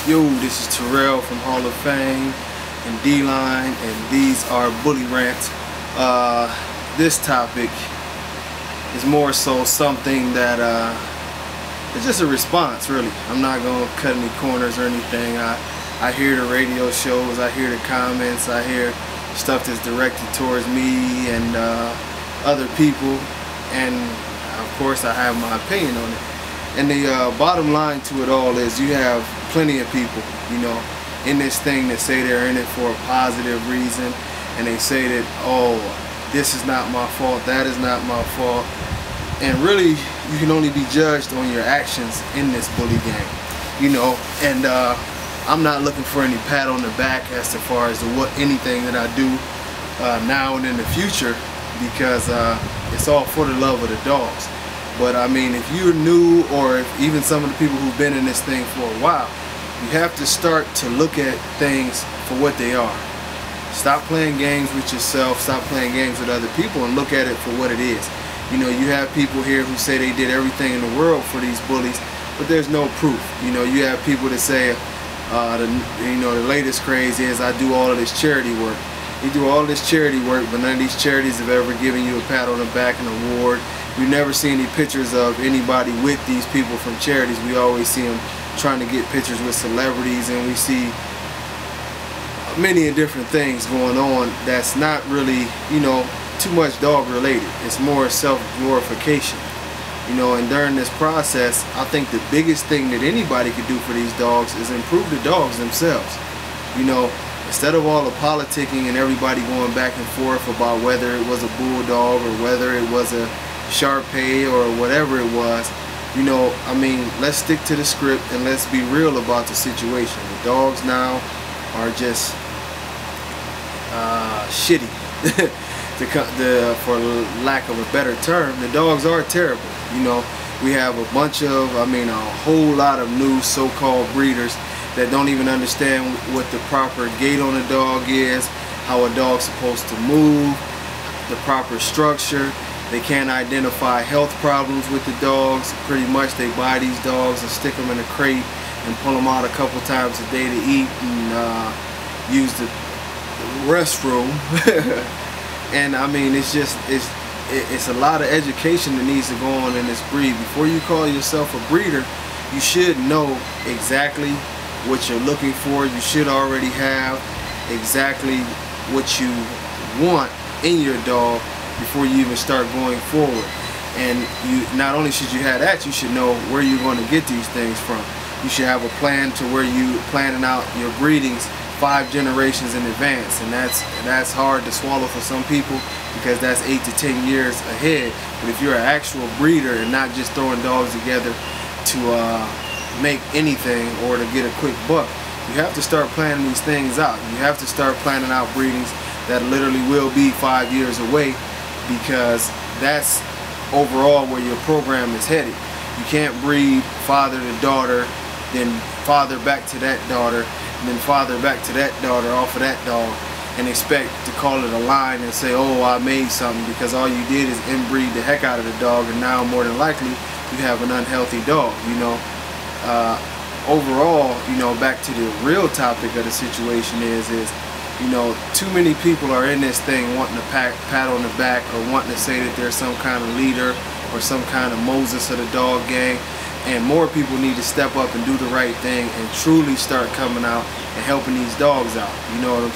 Yo, this is Terrell from Hall of Fame and D-Line, and these are Bully Rants. This topic is more so something that it's just a response, really. I'm not going to cut any corners or anything. I hear the radio shows, I hear the comments, I hear stuff that's directed towards me and other people, and of course I have my opinion on it. And the bottom line to it all is you have plenty of people, you know, in this thing that say they're in it for a positive reason, and they say that, oh, this is not my fault, that is not my fault. And really, you can only be judged on your actions in this bully game, you know. And I'm not looking for any pat on the back as far as anything that I do now and in the future, because it's all for the love of the dogs. But I mean, if you're new, or if even some of the people who've been in this thing for a while, you have to start to look at things for what they are. Stop playing games with yourself, stop playing games with other people, and look at it for what it is. You know, you have people here who say they did everything in the world for these bullies, but there's no proof. You know, you have people that say, the latest craze is, I do all of this charity work. You do all this charity work, but none of these charities have ever given you a pat on the back, an award. You never see any pictures of anybody with these people from charities. We always see them trying to get pictures with celebrities, and we see many different things going on that's not really, you know, too much dog related. It's more self-glorification, you know. And during this process, I think the biggest thing that anybody could do for these dogs is improve the dogs themselves. You know, instead of all the politicking and everybody going back and forth about whether it was a bulldog or whether it was a Shar-Pei or whatever it was, you know, I mean, let's stick to the script and let's be real about the situation. The dogs now are just shitty. For lack of a better term, the dogs are terrible. You know, we have a bunch of, a whole lot of new so-called breeders that don't even understand what the proper gait on a dog is, how a dog's supposed to move, the proper structure. They can't identify health problems with the dogs. Pretty much they buy these dogs and stick them in a crate and pull them out a couple times a day to eat and use the restroom. And I mean, it's a lot of education that needs to go on in this breed. Before you call yourself a breeder, you should know exactly what you're looking for. You should already have exactly what you want in your dog before you even start going forward. And you not only should you have that, you should know where you're going to get these things from. You should have a plan to where you planning out your breedings 5 generations in advance, and that's hard to swallow for some people, because that's 8 to 10 years ahead. But if you're an actual breeder and not just throwing dogs together to make anything or to get a quick buck, you have to start planning these things out. You have to start planning out breedings that literally will be 5 years away, because that's overall where your program is headed. You can't breed father to daughter, then father back to that daughter, and then father back to that daughter off of that dog, and expect to call it a line and say, oh, I made something, because all you did is inbreed the heck out of the dog, and now more than likely you have an unhealthy dog, you know. Overall, you know, back to the real topic of the situation is you know, too many people are in this thing wanting to pat on the back, or wanting to say that they're some kind of leader or some kind of Moses of the dog gang. And more people need to step up and do the right thing and truly start coming out and helping these dogs out. You know what I'm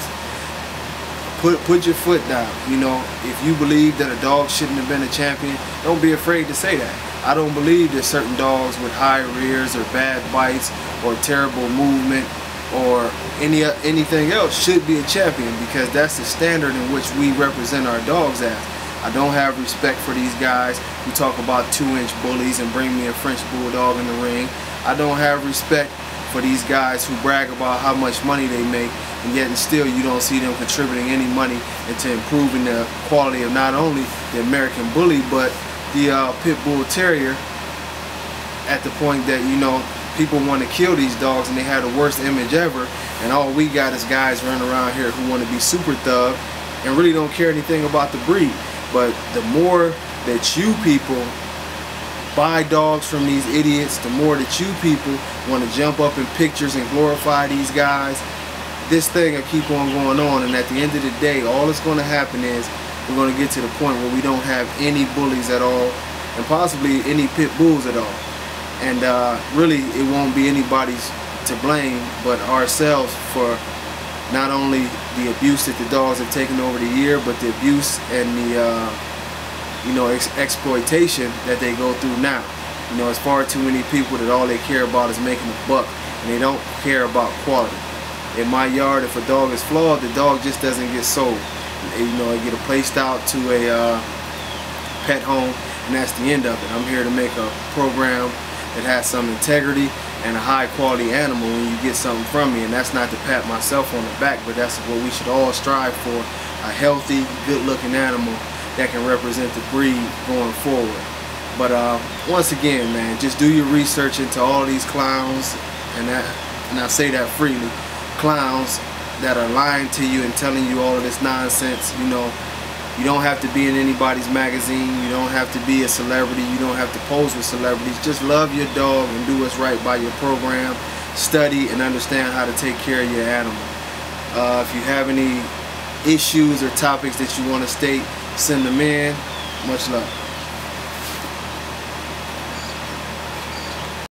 saying? Put your foot down. You know, if you believe that a dog shouldn't have been a champion, don't be afraid to say that. I don't believe that certain dogs with high rears or bad bites or terrible movement or anything else should be a champion, because that's the standard in which we represent our dogs as. I don't have respect for these guys who talk about 2-inch bullies and bring me a French bulldog in the ring. I don't have respect for these guys who brag about how much money they make, and yet and still you don't see them contributing any money into improving the quality of not only the American bully, but the pit bull terrier, at the point that, you know, people want to kill these dogs and they have the worst image ever, and all we got is guys running around here who want to be super thug and really don't care anything about the breed. But the more that you people buy dogs from these idiots, the more that you people want to jump up in pictures and glorify these guys. This thing will keep on going on, and at the end of the day, all that's going to happen is we're going to get to the point where we don't have any bullies at all, and possibly any pit bulls at all. And really, it won't be anybody's to blame but ourselves for not only the abuse that the dogs have taken over the year, but the abuse and the exploitation that they go through now. It's far too many people that all they care about is making a buck, and they don't care about quality. In my yard, if a dog is flawed, the dog just doesn't get sold. It get placed out to a pet home, and that's the end of it. I'm here to make a program that has some integrity and a high quality animal when you get something from me, and that's not to pat myself on the back, but that's what we should all strive for, a healthy, good looking animal that can represent the breed going forward. But once again, man, just do your research into all these clowns, and I say that freely, clowns that are lying to you and telling you all of this nonsense. You don't have to be in anybody's magazine, you don't have to be a celebrity, you don't have to pose with celebrities. Just love your dog and do what's right by your program. Study and understand how to take care of your animal. If you have any issues or topics that you want to state, send them in. Much love.